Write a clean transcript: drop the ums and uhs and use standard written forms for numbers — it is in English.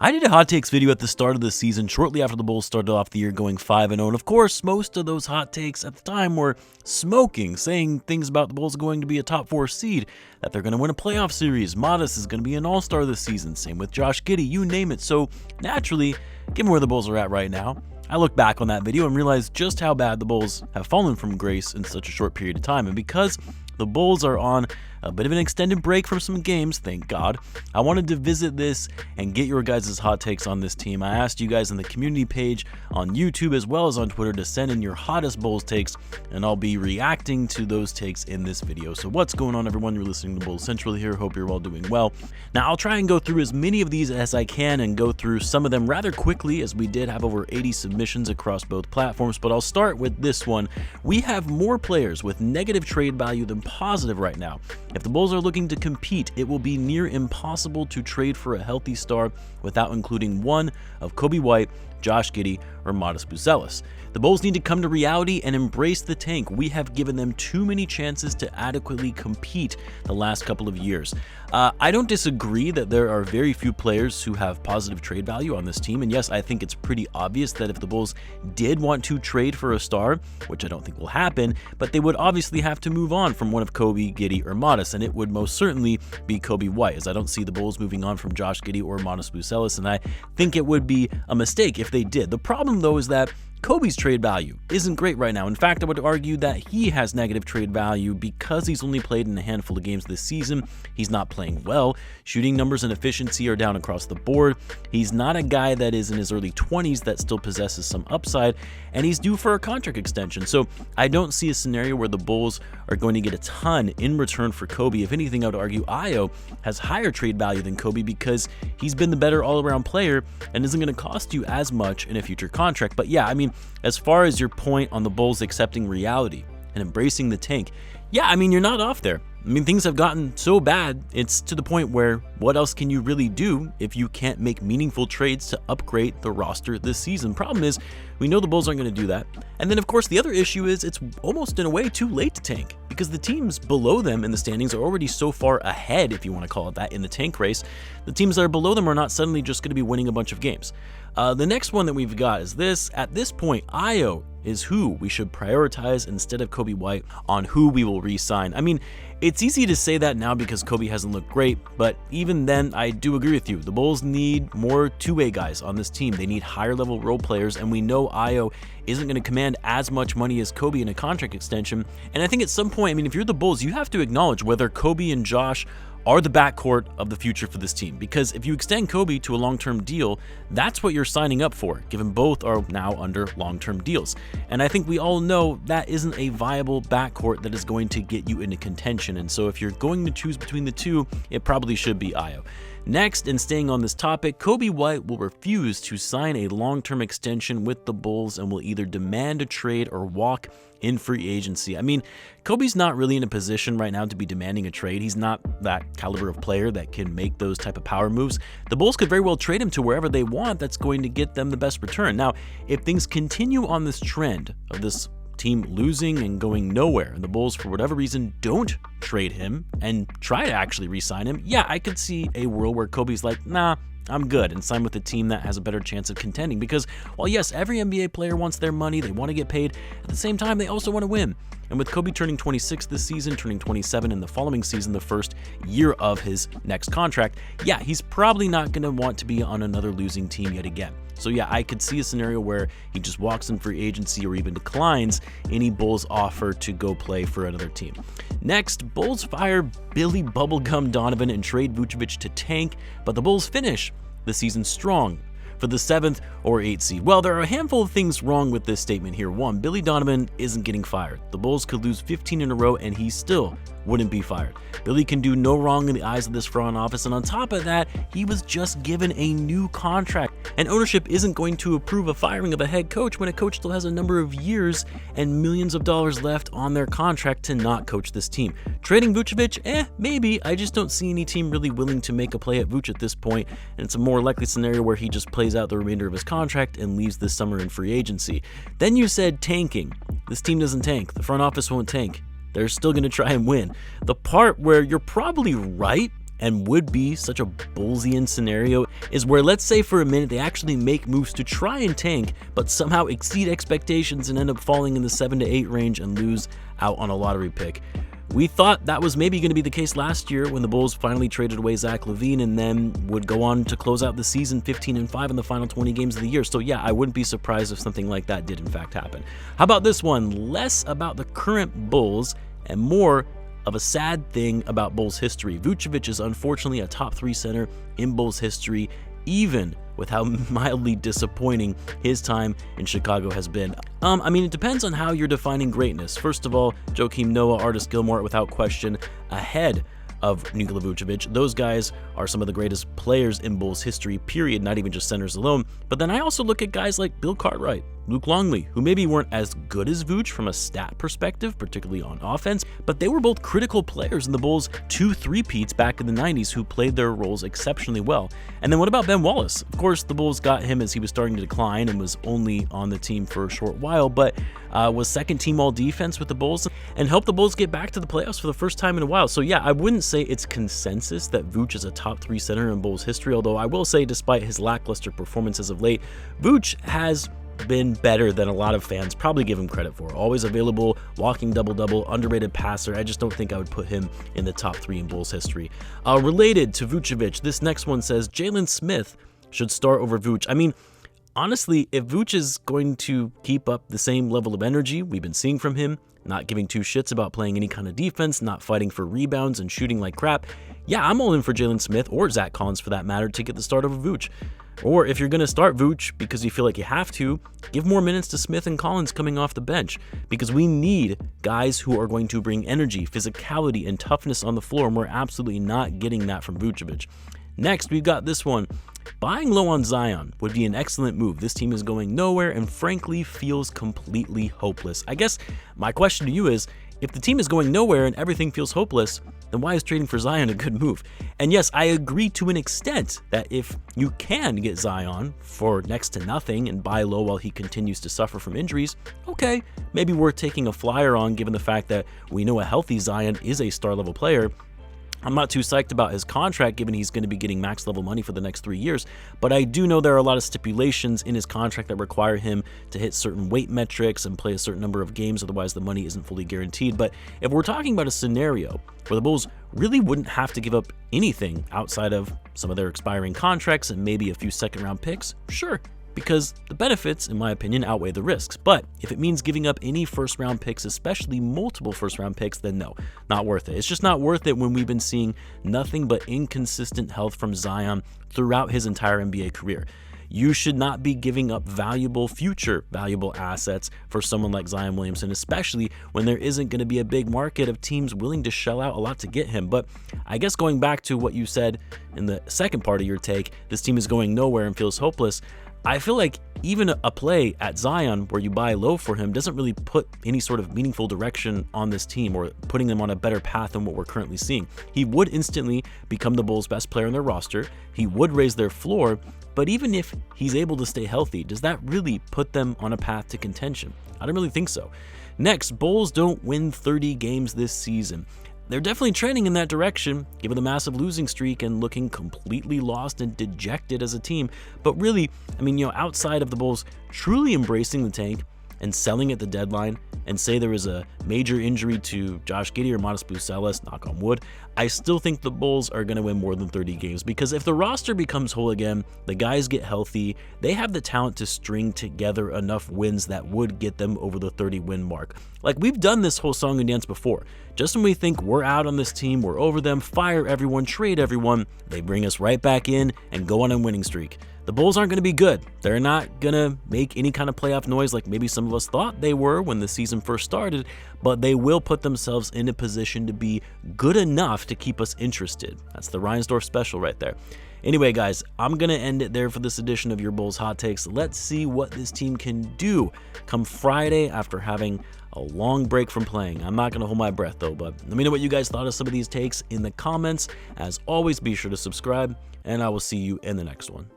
I did a hot takes video at the start of the season, shortly after the Bulls started off the year going 5-0, and of course, most of those hot takes at the time were smoking, saying things about the Bulls going to be a top 4 seed, that they're going to win a playoff series, Modest is going to be an all-star this season, same with Josh Giddey, you name it. So naturally, given where the Bulls are at right now, I look back on that video and realize just how bad the Bulls have fallen from grace in such a short period of time. And because the Bulls are on a bit of an extended break from some games, thank God, I wanted to visit this and get your guys' hot takes on this team. I asked you guys on the community page on YouTube as well as on Twitter to send in your hottest Bulls takes, and I'll be reacting to those takes in this video. So what's going on, everyone? You're listening to Bulls Central here. Hope you're all doing well. Now, I'll try and go through as many of these as I can and go through some of them rather quickly, as we did have over 80 submissions across both platforms, but I'll start with this one. We have more players with negative trade value than positive right now. If the Bulls are looking to compete, it will be near impossible to trade for a healthy star without including one of Coby White, Josh Giddey, or Modest Buzelis. The Bulls need to come to reality and embrace the tank. We have given them too many chances to adequately compete the last couple of years. I don't disagree that there are very few players who have positive trade value on this team, and yes, I think it's pretty obvious that if the Bulls did want to trade for a star, which I don't think will happen, but they would obviously have to move on from one of Coby, Giddey, or Modest, and it would most certainly be Coby White, as I don't see the Bulls moving on from Josh Giddey or Modest Buzelis, and I think it would be a mistake if they did. The problem, though, is that Coby's trade value isn't great right now. In fact, I would argue that he has negative trade value because he's only played in a handful of games this season. He's not playing well. Shooting numbers and efficiency are down across the board. He's not a guy that is in his early 20s that still possesses some upside, and he's due for a contract extension. So I don't see a scenario where the Bulls are going to get a ton in return for Coby. If anything, I would argue Ayo has higher trade value than Coby because he's been the better all-around player and isn't going to cost you as much in a future contract. But yeah, I mean, as far as your point on the Bulls accepting reality and embracing the tank, yeah, I mean, you're not off there. I mean, things have gotten so bad, it's to the point where what else can you really do if you can't make meaningful trades to upgrade the roster this season? Problem is, we know the Bulls aren't going to do that. And then, of course, the other issue is it's almost in a way too late to tank because the teams below them in the standings are already so far ahead, if you want to call it that, in the tank race. The teams that are below them are not suddenly just going to be winning a bunch of games. The next one that we've got is this. At this point, Ayo is who we should prioritize instead of Coby White on who we will re-sign. I mean, it's easy to say that now because Coby hasn't looked great, but even then, I do agree with you. The Bulls need more two-way guys on this team. They need higher-level role players, and we know Ayo isn't going to command as much money as Coby in a contract extension. And I think at some point, I mean, if you're the Bulls, you have to acknowledge whether Coby and Josh are the backcourt of the future for this team. Because if you extend Coby to a long-term deal, that's what you're signing up for, given both are now under long-term deals. And I think we all know that isn't a viable backcourt that is going to get you into contention. And so if you're going to choose between the two, it probably should be Ayo. Next, and staying on this topic, Coby White will refuse to sign a long-term extension with the Bulls and will either demand a trade or walk in free agency. I mean, Coby's not really in a position right now to be demanding a trade. He's not that caliber of player that can make those type of power moves. The Bulls could very well trade him to wherever they want. That's going to get them the best return. Now, if things continue on this trend of this team losing and going nowhere, and the Bulls, for whatever reason, don't trade him and try to actually re-sign him, yeah, I could see a world where Coby's like, nah, I'm good, and sign with a team that has a better chance of contending. Because while yes, every NBA player wants their money, they want to get paid, at the same time, they also want to win. And with Coby turning 26 this season, turning 27 in the following season, the first year of his next contract, yeah, he's probably not going to want to be on another losing team yet again. So yeah, I could see a scenario where he just walks in free agency or even declines any Bulls offer to go play for another team. Next, Bulls fire Billy Bubblegum Donovan and trade Vucevic to tank, but the Bulls finish the season strong for the 7th or 8th seed. Well, there are a handful of things wrong with this statement here. One, Billy Donovan isn't getting fired. The Bulls could lose 15 in a row and he still wouldn't be fired. Billy can do no wrong in the eyes of this front office, and on top of that, he was just given a new contract, and ownership isn't going to approve a firing of a head coach when a coach still has a number of years and millions of dollars left on their contract to not coach this team. Trading Vucevic, maybe. I just don't see any team really willing to make a play at Vuce at this point, and it's a more likely scenario where he just plays out the remainder of his contract and leaves this summer in free agency. Then you said tanking. This team doesn't tank. The front office won't tank. They're still going to try and win. The part where you're probably right and would be such a Bullsian scenario is where, let's say for a minute, they actually make moves to try and tank, but somehow exceed expectations and end up falling in the 7 to 8 range and lose out on a lottery pick. We thought that was maybe going to be the case last year when the Bulls finally traded away Zach LaVine and then would go on to close out the season 15-5 in the final 20 games of the year. So yeah, I wouldn't be surprised if something like that did in fact happen. How about this one? Less about the current Bulls and more of a sad thing about Bulls history. Vucevic is unfortunately a top 3 center in Bulls history, even with how mildly disappointing his time in Chicago has been. I mean, it depends on how you're defining greatness. First of all, Joakim Noah, Artis Gilmore, without question, ahead of Nikola Vucevic. Those guys are some of the greatest players in Bulls history, period, not even just centers alone. But then I also look at guys like Bill Cartwright, Luke Longley, who maybe weren't as good as Vooch from a stat perspective, particularly on offense, but they were both critical players in the Bulls' 2 three-peats back in the 90s who played their roles exceptionally well. And then what about Ben Wallace? Of course, the Bulls got him as he was starting to decline and was only on the team for a short while, but was second-team all-defense with the Bulls and helped the Bulls get back to the playoffs for the first time in a while. So yeah, I wouldn't say it's consensus that Vooch is a top 3 center in Bulls history, although I will say despite his lackluster performances of late, Vooch has been better than a lot of fans probably give him credit for. Always available, walking double-double, underrated passer. I just don't think I would put him in the top 3 in Bulls history. Related to Vucevic, this next one says Jalen Smith should start over Vooch. I mean, honestly, if Vooch is going to keep up the same level of energy we've been seeing from him, not giving 2 shits about playing any kind of defense, not fighting for rebounds and shooting like crap, yeah, I'm all in for Jalen Smith or Zach Collins for that matter to get the start over Vooch. Or if you're going to start Vooch because you feel like you have to, give more minutes to Smith and Collins coming off the bench, because we need guys who are going to bring energy, physicality, and toughness on the floor, and we're absolutely not getting that from Vucevic. Next, we've got this one. Buying low on Zion would be an excellent move. This team is going nowhere and frankly feels completely hopeless. I guess my question to you is, if the team is going nowhere and everything feels hopeless, then why is trading for Zion a good move? And yes, I agree to an extent that if you can get Zion for next to nothing and buy low while he continues to suffer from injuries, okay, maybe worth taking a flyer on given the fact that we know a healthy Zion is a star-level player. I'm not too psyched about his contract given he's going to be getting max level money for the next 3 years, but I do know there are a lot of stipulations in his contract that require him to hit certain weight metrics and play a certain number of games, otherwise the money isn't fully guaranteed. But if we're talking about a scenario where the Bulls really wouldn't have to give up anything outside of some of their expiring contracts and maybe a few second-round picks, sure, because the benefits, in my opinion, outweigh the risks. But if it means giving up any first-round picks, especially multiple first-round picks, then no, not worth it. It's just not worth it when we've been seeing nothing but inconsistent health from Zion throughout his entire NBA career. You should not be giving up future valuable assets for someone like Zion Williamson, especially when there isn't going to be a big market of teams willing to shell out a lot to get him. But I guess going back to what you said in the second part of your take, this team is going nowhere and feels hopeless. I feel like even a play at Zion where you buy low for him doesn't really put any sort of meaningful direction on this team or putting them on a better path than what we're currently seeing. He would instantly become the Bulls' best player in their roster. He would raise their floor, but even if he's able to stay healthy, does that really put them on a path to contention? I don't really think so. Next, Bulls don't win 30 games this season. They're definitely trending in that direction, given the massive losing streak and looking completely lost and dejected as a team. But really, I mean, outside of the Bulls truly embracing the tank and selling at the deadline, and say there was a major injury to Josh Giddey or Modest Bucelis, knock on wood, I still think the Bulls are going to win more than 30 games, because if the roster becomes whole again, the guys get healthy, they have the talent to string together enough wins that would get them over the 30-win mark. Like, we've done this whole song and dance before. Just when we think we're out on this team, we're over them, fire everyone, trade everyone, they bring us right back in and go on a winning streak. The Bulls aren't going to be good. They're not going to make any kind of playoff noise like maybe some of us thought they were when the season first started, but they will put themselves in a position to be good enough to keep us interested. That's the Reinsdorf special right there. Anyway, guys, I'm going to end it there for this edition of your Bulls Hot Takes. Let's see what this team can do come Friday after having a long break from playing. I'm not going to hold my breath, though, but let me know what you guys thought of some of these takes in the comments. As always, be sure to subscribe, and I will see you in the next one.